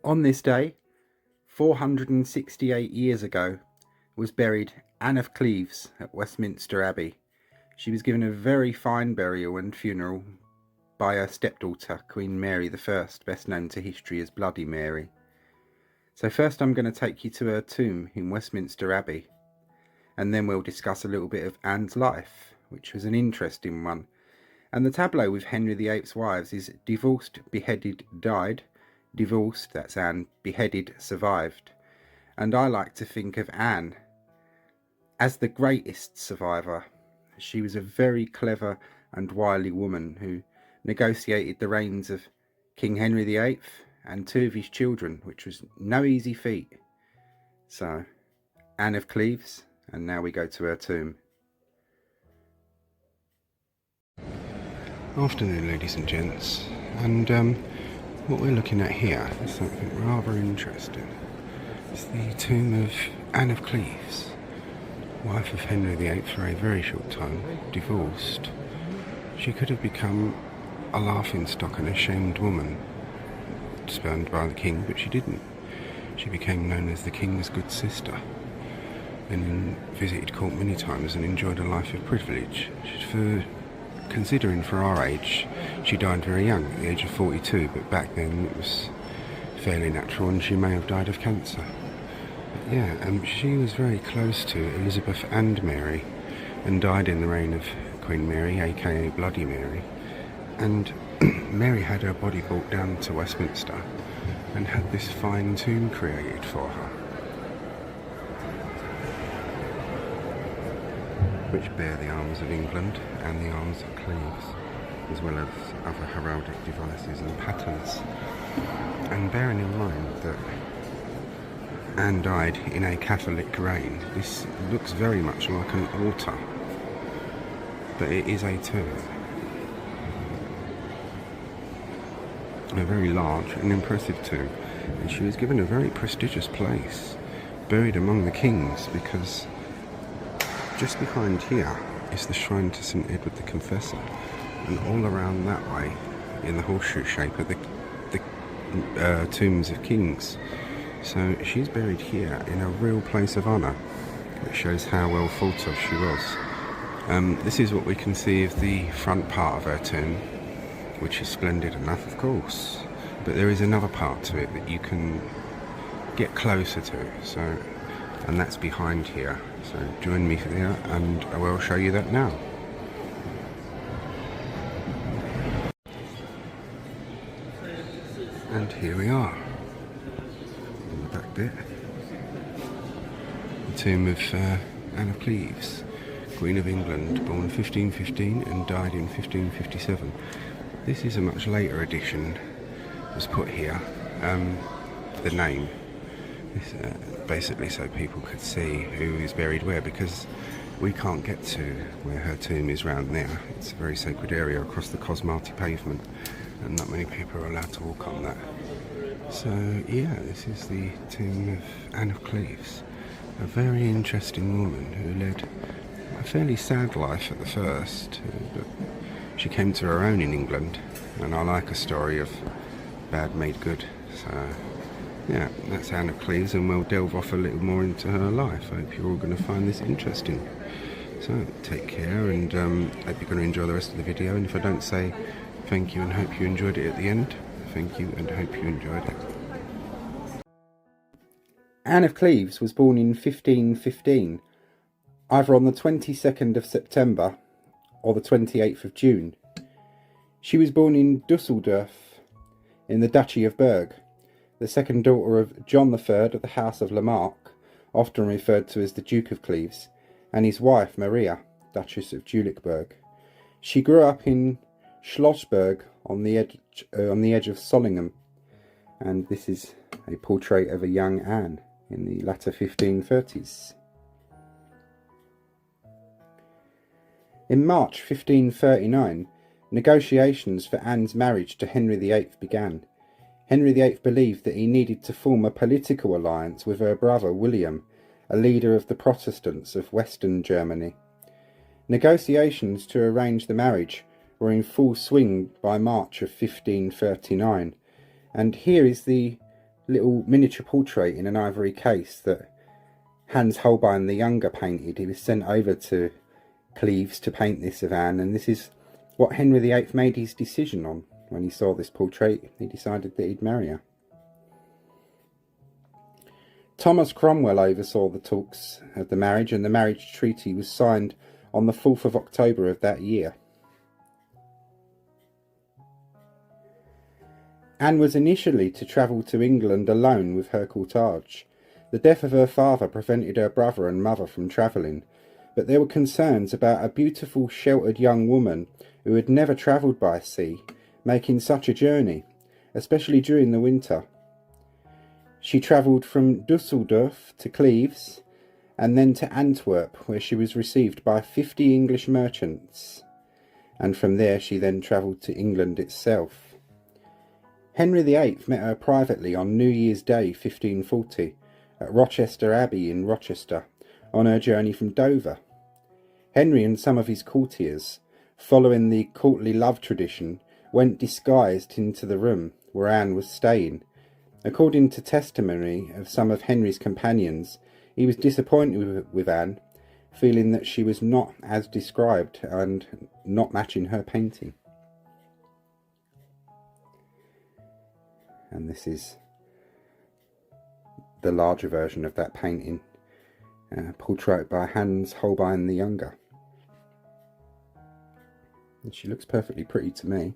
On this day, 468 years ago, was buried Anne of Cleves at Westminster Abbey. She was given a very fine burial and funeral by her stepdaughter, Queen Mary I, best known to history as Bloody Mary. So first I'm going to take you to her tomb in Westminster Abbey, and then we'll discuss a little bit of Anne's life, which was an interesting one. And the tableau with Henry VIII's wives is divorced, beheaded, died. Divorced, that's Anne, beheaded, survived. And I like to think of Anne as the greatest survivor. She was a very clever and wily woman who negotiated the reigns of King Henry VIII and two of his children, which was no easy feat. So, Anne of Cleves, and now we go to her tomb. Afternoon, ladies and gents, and what we're looking at here is something rather interesting. It's the tomb of Anne of Cleves, wife of Henry VIII for a very short time, divorced. She could have become a laughingstock and a shamed woman, spurned by the king, but she didn't. She became known as the king's good sister, and visited court many times and enjoyed a life of privilege. Considering for our age, she died very young, at the age of 42, but back then it was fairly natural and she may have died of cancer. But yeah, she was very close to Elizabeth and Mary, and died in the reign of Queen Mary, aka Bloody Mary. And Mary had her body brought down to Westminster and had this fine tomb created for her, which bear the arms of England and the arms of Cleves, as well as other heraldic devices and patterns. And bearing in mind that Anne died in a Catholic reign, this looks very much like an altar, but it is a tomb. A very large and impressive tomb, and she was given a very prestigious place, buried among the kings, because just behind here is the shrine to St Edward the Confessor, and all around that way, in the horseshoe shape, are the tombs of kings. So she's buried here in a real place of honour, which shows how well thought of she was. This is what we can see of the front part of her tomb, which is splendid enough, of course, but there is another part to it that you can get closer to, and that's behind here. So join me there and I will show you that now. And here we are, in the back bit, the tomb of Anne of Cleves, Queen of England, born 1515 and died in 1557. This is a much later edition was put here, the name. This, basically so people could see who is buried where, because we can't get to where her tomb is round there. It's a very sacred area across the Cosmati pavement, and not many people are allowed to walk on that. So yeah, this is the tomb of Anne of Cleves, a very interesting woman who led a fairly sad life at the first, but she came to her own in England, and I like a story of bad made good. So yeah, that's Anne of Cleves, and we'll delve off a little more into her life. I hope you're all going to find this interesting. So take care, and hope you're going to enjoy the rest of the video. And if I don't say thank you and hope you enjoyed it at the end, thank you and hope you enjoyed it. Anne of Cleves was born in 1515, either on the 22nd of September or the 28th of June. She was born in Dusseldorf in the Duchy of Berg, the second daughter of John III of the House of Lamarck, often referred to as the Duke of Cleves, and his wife Maria, Duchess of Jülichburg. She grew up in Schlossberg on the edge of Solingen, and this is a portrait of a young Anne in the latter 1530s. In March 1539, negotiations for Anne's marriage to Henry VIII began. Henry VIII believed that he needed to form a political alliance with her brother William, a leader of the Protestants of Western Germany. Negotiations to arrange the marriage were in full swing by March of 1539, and here is the little miniature portrait in an ivory case that Hans Holbein the Younger painted. He was sent over to Cleves to paint this of Anne, and this is what Henry VIII made his decision on. When he saw this portrait, he decided that he'd marry her. Thomas Cromwell oversaw the talks of the marriage, and the marriage treaty was signed on the 4th of October of that year. Anne was initially to travel to England alone with her cortege. The death of her father prevented her brother and mother from travelling, but there were concerns about a beautiful, sheltered young woman who had never travelled by sea making such a journey, especially during the winter. She travelled from Dusseldorf to Cleves and then to Antwerp, where she was received by 50 English merchants, and from there she then travelled to England itself. Henry VIII met her privately on New Year's Day 1540 at Rochester Abbey in Rochester on her journey from Dover. Henry and some of his courtiers, following the courtly love tradition, went disguised into the room where Anne was staying. According to testimony of some of Henry's companions, he was disappointed with Anne, feeling that she was not as described and not matching her painting. And this is the larger version of that painting, portrait by Hans Holbein the Younger. And she looks perfectly pretty to me.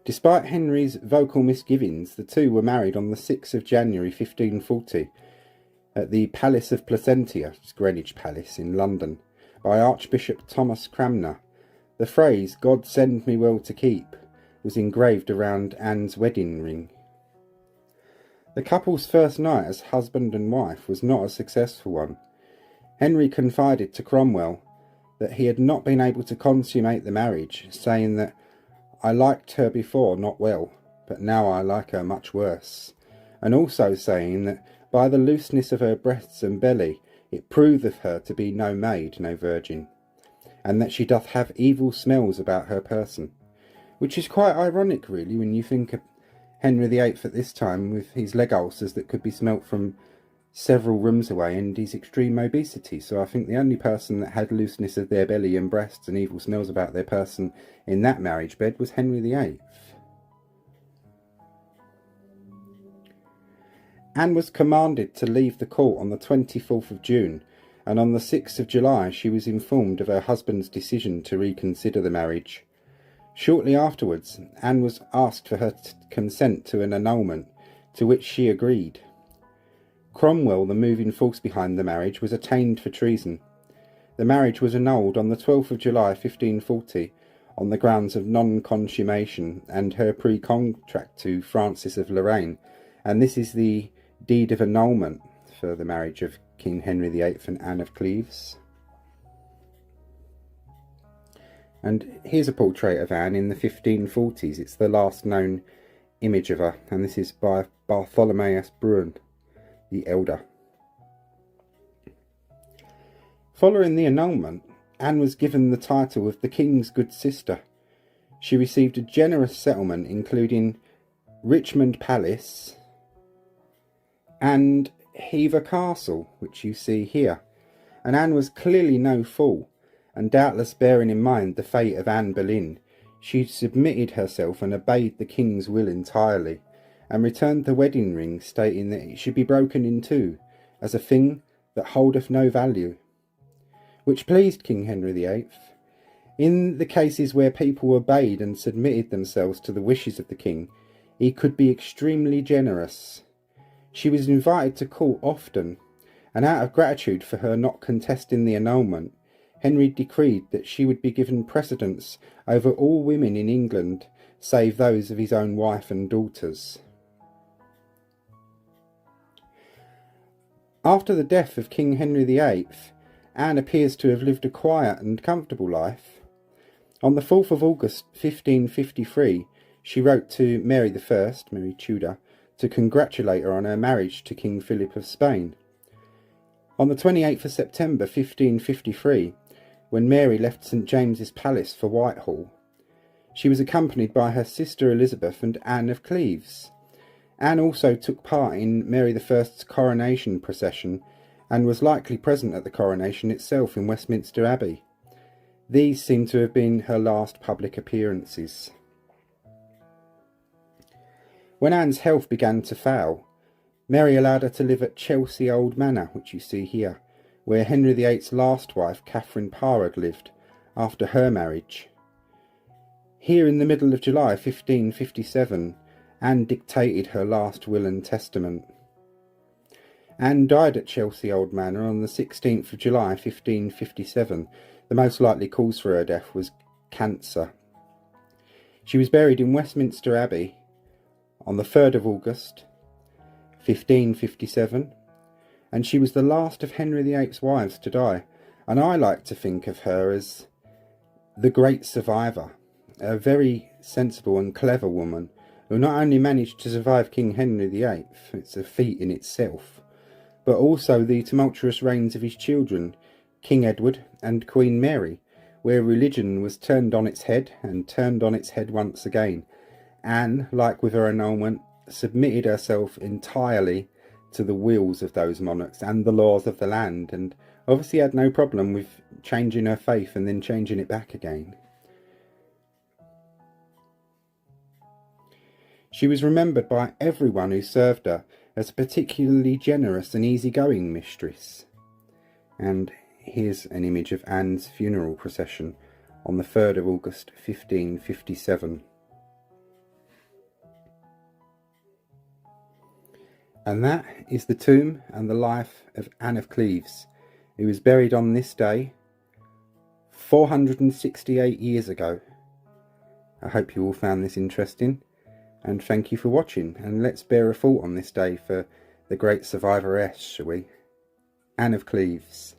Despite Henry's vocal misgivings, the two were married on the 6th of January 1540 at the Palace of Placentia, Greenwich Palace in London, by Archbishop Thomas Cranmer. The phrase, "God send me well to keep," was engraved around Anne's wedding ring. The couple's first night as husband and wife was not a successful one. Henry confided to Cromwell that he had not been able to consummate the marriage, saying that, "I liked her before not well, but now I like her much worse," and also saying that by the looseness of her breasts and belly it proveth her to be no maid, no virgin, and that she doth have evil smells about her person, which is quite ironic really when you think of Henry VIII at this time with his leg ulcers that could be smelt from several rooms away and his extreme obesity. So I think the only person that had looseness of their belly and breasts and evil smells about their person in that marriage bed was Henry VIII. Anne was commanded to leave the court on the 24th of June, and on the 6th of July she was informed of her husband's decision to reconsider the marriage. Shortly afterwards, Anne was asked for her consent to an annulment, to which she agreed. Cromwell, the moving force behind the marriage, was attainted for treason. The marriage was annulled on the 12th of July 1540 on the grounds of non-consummation and her pre-contract to Francis of Lorraine, and this is the deed of annulment for the marriage of King Henry VIII and Anne of Cleves. And here's a portrait of Anne in the 1540s. It's the last known image of her, and this is by Bartholomeus Brun the Elder. Following the annulment, Anne was given the title of the King's good sister. She received a generous settlement including Richmond Palace and Hever Castle, which you see here. And Anne was clearly no fool, and doubtless bearing in mind the fate of Anne Boleyn, she submitted herself and obeyed the king's will entirely, and returned the wedding ring, stating that it should be broken in two, as a thing that holdeth no value, which pleased King Henry VIII. In the cases where people obeyed and submitted themselves to the wishes of the king, he could be extremely generous. She was invited to court often, and out of gratitude for her not contesting the annulment, Henry decreed that she would be given precedence over all women in England, save those of his own wife and daughters. After the death of King Henry VIII, Anne appears to have lived a quiet and comfortable life. On the 4th of August 1553, she wrote to Mary Tudor, to congratulate her on her marriage to King Philip of Spain. On the 28th of September 1553, when Mary left St James's Palace for Whitehall, she was accompanied by her sister Elizabeth and Anne of Cleves. Anne also took part in Mary I's coronation procession and was likely present at the coronation itself in Westminster Abbey. These seem to have been her last public appearances. When Anne's health began to fail, Mary allowed her to live at Chelsea Old Manor, which you see here, where Henry VIII's last wife, Catherine Parr, had lived after her marriage. Here in the middle of July 1557, Anne dictated her last will and testament. Anne died at Chelsea Old Manor on the 16th of July 1557. The most likely cause for her death was cancer. She was buried in Westminster Abbey on the 3rd of August 1557, and she was the last of Henry VIII's wives to die, and I like to think of her as the great survivor, a very sensible and clever woman who not only managed to survive King Henry VIII, it's a feat in itself, but also the tumultuous reigns of his children, King Edward and Queen Mary, where religion was turned on its head and turned on its head once again. Anne, like with her annulment, submitted herself entirely to the wills of those monarchs and the laws of the land, and obviously had no problem with changing her faith and then changing it back again. She was remembered by everyone who served her as a particularly generous and easygoing mistress. And here's an image of Anne's funeral procession on the 3rd of August 1557. And that is the tomb and the life of Anne of Cleves, who was buried on this day 468 years ago. I hope you all found this interesting, and thank you for watching, and let's bear a thought on this day for the great survivoress, shall we? Anne of Cleves.